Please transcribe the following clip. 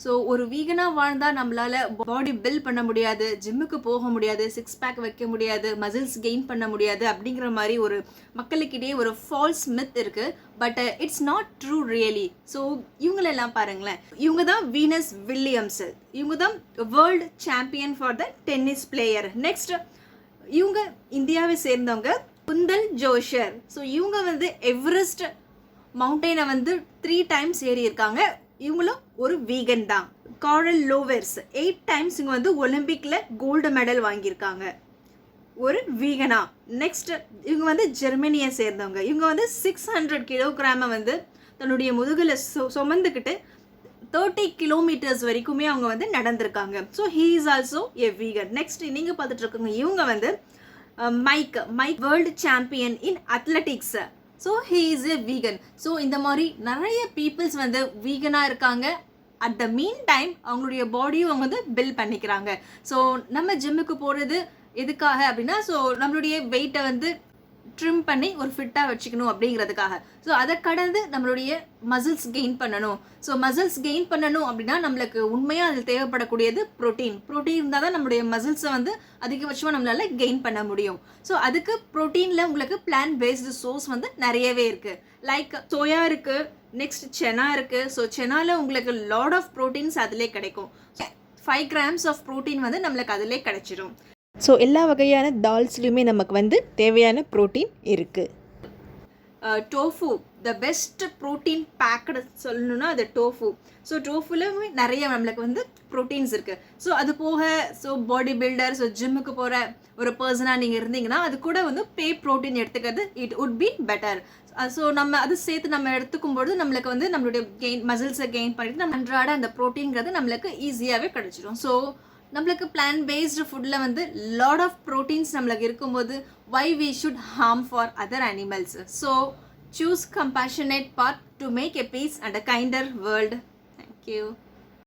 So ஒரு வீகனாக வாழ்ந்தால் நம்மளால் பாடி பில்ட் பண்ண முடியாது, ஜிம்முக்கு போக முடியாது, சிக்ஸ் பேக் வைக்க முடியாது, மசில்ஸ் கெயின் பண்ண முடியாது அப்படிங்கிற மாதிரி ஒரு மக்களுக்கிடையே ஒரு ஃபால்ஸ் மித் இருக்குது. But it's not true really. So இவங்களெல்லாம் பாருங்களேன், இவங்க தான் வீனஸ் வில்லியம்ஸ். இவங்க தான் world champion for the tennis player. Next இவங்க இந்தியாவை சேர்ந்தவங்க குந்தல் ஜோஷர். ஸோ இவங்க வந்து எவரெஸ்ட் மவுண்டெயினை வந்து 3 times ஏறி இருக்காங்க. இவங்களும் ஒரு வீகன் தான். காரல் லோவெர்ஸ் 8 times இவங்க வந்து ஒலிம்பிக்கில் கோல்டு மெடல் வாங்கியிருக்காங்க, ஒரு வீகனா. நெக்ஸ்ட் இவங்க வந்து ஜெர்மனியை சேர்ந்தவங்க. இவங்க வந்து 600 கிலோகிராமை வந்து தன்னுடைய முதுகில் சுமந்துக்கிட்டு 30 கிலோமீட்டர்ஸ் வரைக்குமே அவங்க வந்து நடந்திருக்காங்க. So he is also a vegan. Next நீங்கள் பார்த்துட்டு இருக்கோங்க, இவங்க வந்து Mike world champion in athletics. So he is a vegan. So இந்த மாதிரி நிறைய பீப்புள்ஸ் வந்து வீகனாக இருக்காங்க. அட் த மீன் டைம் அவங்களுடைய பாடியும் அவங்க வந்து பில்ட் பண்ணிக்கிறாங்க. ஸோ நம்ம ஜிம்முக்கு போகிறது எதுக்காக அப்படின்னா, ஸோ நம்மளுடைய வெயிட்டை வந்து ட்ரிம் பண்ணி ஒரு ஃபிட்டாக வச்சுக்கணும் அப்படிங்கிறதுக்காக. ஸோ அதை கடந்து நம்மளுடைய மசில்ஸ் கெயின் பண்ணணும். ஸோ மசில்ஸ் கெயின் பண்ணணும் அப்படின்னா நம்மளுக்கு உண்மையாக அதில் தேவைப்படக்கூடியது ப்ரோட்டீன் இருந்தால் தான் நம்மளுடைய மசில்ஸை வந்து அதிகபட்சமாக நம்மளால் கெயின் பண்ண முடியும். ஸோ அதுக்கு ப்ரோட்டீனில் உங்களுக்கு பிளான்ட் பேஸ்டு சோர்ஸ் வந்து நிறையவே இருக்குது. லைக் சோயா இருக்குது, நெக்ஸ்ட் செனா இருக்குது. ஸோ செனாவில் உங்களுக்கு லாட் ஆஃப் ப்ரோட்டீன்ஸ் அதிலே கிடைக்கும். 5 grams ஆஃப் ப்ரோட்டீன் வந்து நம்மளுக்கு அதிலே கிடைச்சிடும். ஸோ எல்லா வகையான தால்ஸ்லையுமே நமக்கு வந்து தேவையான ப்ரோட்டீன் இருக்குது. Tofu the best protein packed சொல்லணுன்னா அது டோஃபு. ஸோ டோஃபுலுமே நிறைய நம்மளுக்கு வந்து ப்ரோட்டீன்ஸ் இருக்குது. ஸோ அது போக ஸோ பாடி பில்டர், ஸோ ஜிம்முக்கு போகிற ஒரு பர்சனாக நீங்கள் இருந்தீங்கன்னா அது கூட வந்து ப்ரோட்டீன் எடுத்துக்கிறது it would be better. So நம்ம அது சேர்த்து நம்ம எடுத்துக்கும்போது நம்மளுக்கு வந்து நம்மளுடைய மசில்ஸை கெயின் பண்ணிட்டு நம்ம அன்றாட அந்த ப்ரோட்டீன்கிறது நம்மளுக்கு ஈஸியாகவே கிடைச்சிடும். ஸோ நம்மளுக்கு பிளான்ட் பேஸ்டு ஃபுட்டில் வந்து லாட் ஆஃப் ப்ரோட்டீன்ஸ் நம்மளுக்கு இருக்கும்போது why we should harm for other animals. So choose compassionate path to make a peace and a kinder world. Thank you.